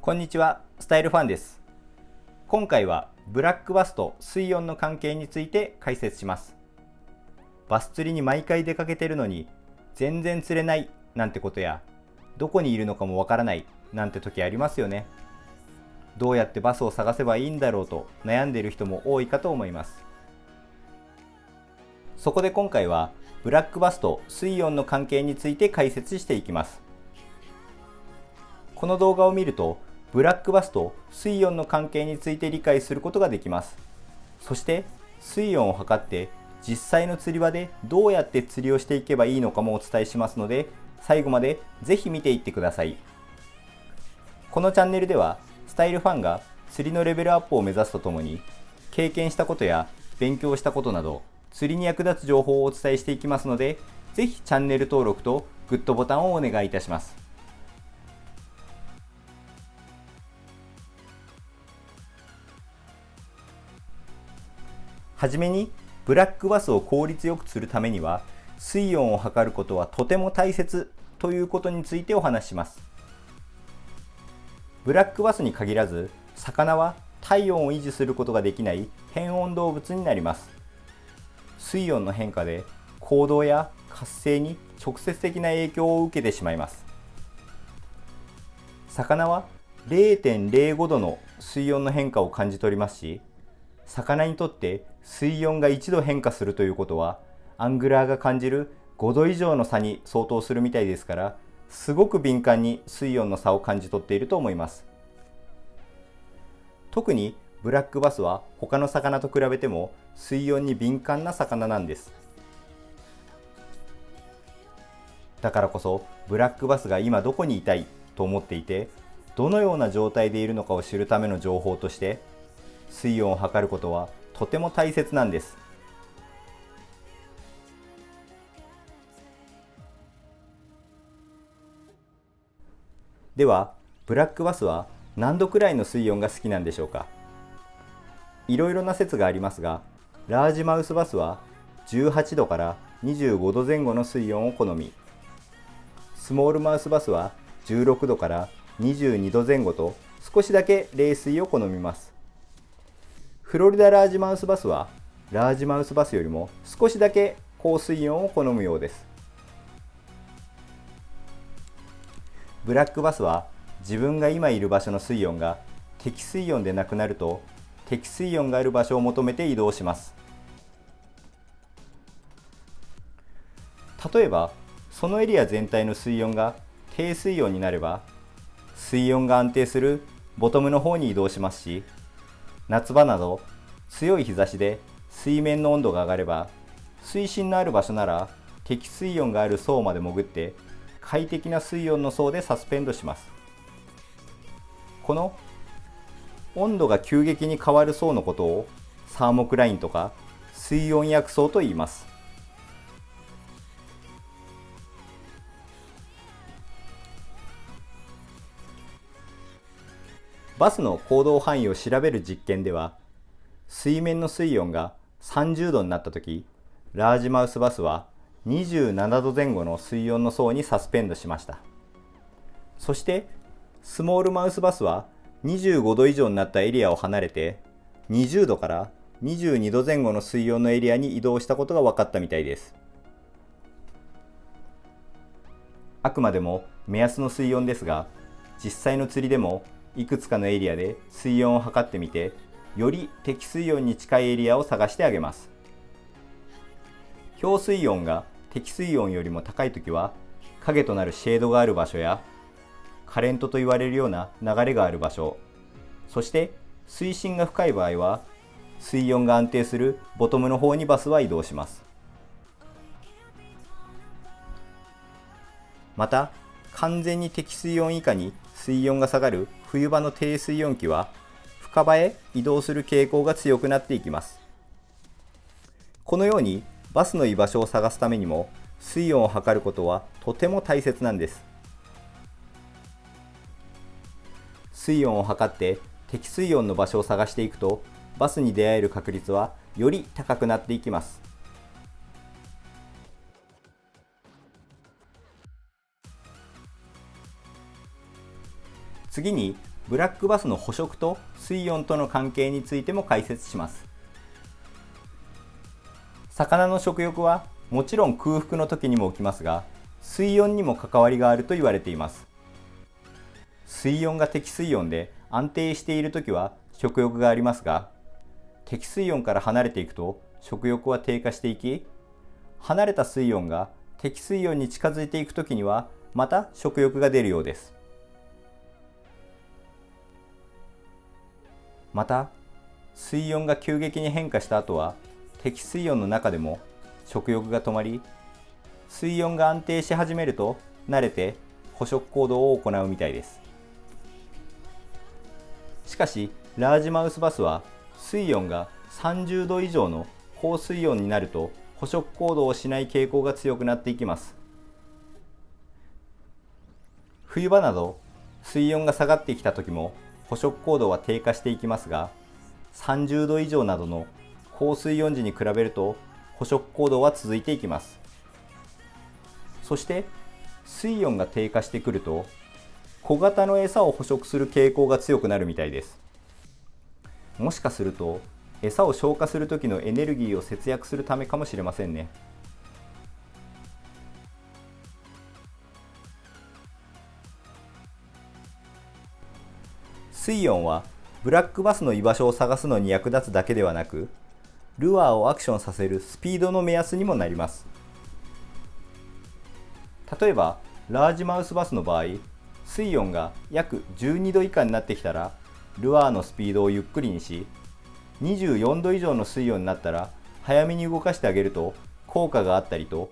こんにちは、スタイルファンです。今回はブラックバスと水温の関係について解説します。バス釣りに毎回出かけてるのに全然釣れないなんてことや、どこにいるのかもわからないなんて時ありますよね。どうやってバスを探せばいいんだろうと悩んでいる人も多いかと思います。そこで今回はブラックバスと水温の関係について解説していきます。この動画を見るとブラックバスと水温の関係について理解することができます。そして水温を測って実際の釣り場でどうやって釣りをしていけばいいのかもお伝えしますので、最後までぜひ見ていってください。このチャンネルではスタイルファンが釣りのレベルアップを目指すとともに、経験したことや勉強したことなど釣りに役立つ情報をお伝えしていきますので、ぜひチャンネル登録とグッドボタンをお願いいたします。はじめに、ブラックバスを効率よく釣るためには水温を測ることはとても大切ということについてお話しします。ブラックバスに限らず、魚は体温を維持することができない変温動物になります。水温の変化で行動や活性に直接的な影響を受けてしまいます。魚は 0.05 度の水温の変化を感じ取りますし、魚にとって水温が1度変化するということは、アングラーが感じる5度以上の差に相当するみたいですから、すごく敏感に水温の差を感じ取っていると思います。特にブラックバスは他の魚と比べても水温に敏感な魚なんです。だからこそブラックバスが今どこにいたいと思っていて、どのような状態でいるのかを知るための情報として水温を測ることはとても大切なんです。では、ブラックバスは何度くらいの水温が好きなんでしょうか。いろいろな説がありますが、ラージマウスバスは18度から25度前後の水温を好み、スモールマウスバスは16度から22度前後と少しだけ冷水を好みます。フロリダラージマウスバスはラージマウスバスよりも少しだけ高水温を好むようです。ブラックバスは自分が今いる場所の水温が適水温でなくなると、適水温がある場所を求めて移動します。例えばそのエリア全体の水温が低水温になれば、水温が安定するボトムの方に移動しますし、夏場など強い日差しで水面の温度が上がれば、水深のある場所なら適水温がある層まで潜って快適な水温の層でサスペンドします。この温度が急激に変わる層のことをサーモクラインとか水温躍層と言います。バスの行動範囲を調べる実験では、水面の水温が30度になったとき、ラージマウスバスは27度前後の水温の層にサスペンドしました。そしてスモールマウスバスは25度以上になったエリアを離れて20度から22度前後の水温のエリアに移動したことが分かったみたいです。あくまでも目安の水温ですが、実際の釣りでもいくつかのエリアで水温を測ってみて、より適水温に近いエリアを探してあげます。表水温が適水温よりも高いときは、影となるシェードがある場所やカレントと言われるような流れがある場所、そして水深が深い場合は水温が安定するボトムの方にバスは移動します。また完全に適水温以下に水温が下がる冬場の低水温期は深場へ移動する傾向が強くなっていきます。このようにバスの居場所を探すためにも水温を測ることはとても大切なんです。水温を測って適水温の場所を探していくと、バスに出会える確率はより高くなっていきます。次にブラックバスの捕食と水温との関係についても解説します。魚の食欲はもちろん空腹の時にも起きますが、水温にも関わりがあると言われています。水温が適水温で安定している時は食欲がありますが、適水温から離れていくと食欲は低下していき、離れた水温が適水温に近づいていく時にはまた食欲が出るようです。また、水温が急激に変化した後は適水温の中でも食欲が止まり、水温が安定し始めると慣れて捕食行動を行うみたいです。しかしラージマウスバスは水温が30度以上の高水温になると捕食行動をしない傾向が強くなっていきます。冬場など水温が下がってきた時も捕食行動は低下していきますが、30度以上などの高水温時に比べると捕食行動は続いていきます。そして水温が低下してくると小型の餌を捕食する傾向が強くなるみたいです。もしかすると餌を消化する時のエネルギーを節約するためかもしれませんね。水温はブラックバスの居場所を探すのに役立つだけではなく、ルアーをアクションさせるスピードの目安にもなります。例えばラージマウスバスの場合、水温が約12度以下になってきたらルアーのスピードをゆっくりにし、24度以上の水温になったら早めに動かしてあげると効果があったりと、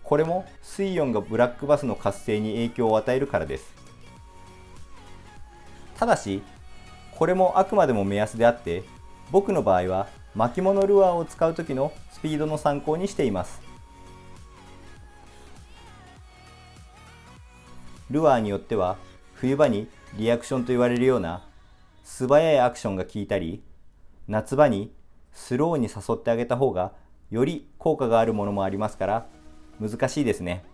これも水温がブラックバスの活性に影響を与えるからです。ただしこれもあくまでも目安であって、僕の場合は巻物ルアーを使う時のスピードの参考にしています。ルアーによっては冬場にリアクションと言われるような素早いアクションが効いたり、夏場にスローに誘ってあげた方がより効果があるものもありますから難しいですね。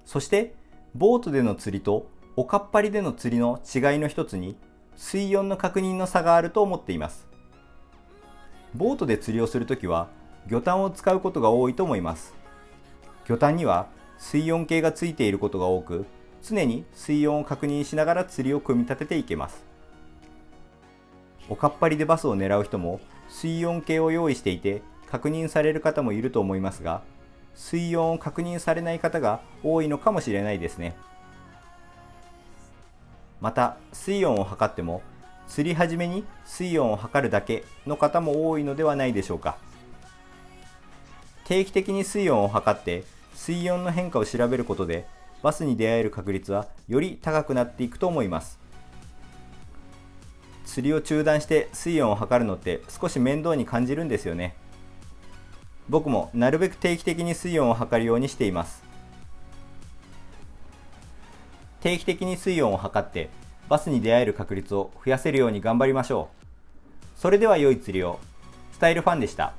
そしてボートでの釣りとおかっぱりでの釣りの違いの一つに水温の確認の差があると思っています。ボートで釣りをするときは魚探を使うことが多いと思います。魚探には水温計がついていることが多く、常に水温を確認しながら釣りを組み立てていけます。おかっぱりでバスを狙う人も水温計を用意していて確認される方もいると思いますが、水温を確認されない方が多いのかもしれないですね。また水温を測っても釣り始めに水温を測るだけの方も多いのではないでしょうか。定期的に水温を測って水温の変化を調べることでバスに出会える確率はより高くなっていくと思います。釣りを中断して水温を測るのって少し面倒に感じるんですよね。僕もなるべく定期的に水温を測るようにしています。定期的に水温を測ってバスに出会える確率を増やせるように頑張りましょう。それでは良い釣りを。スタイルファンでした。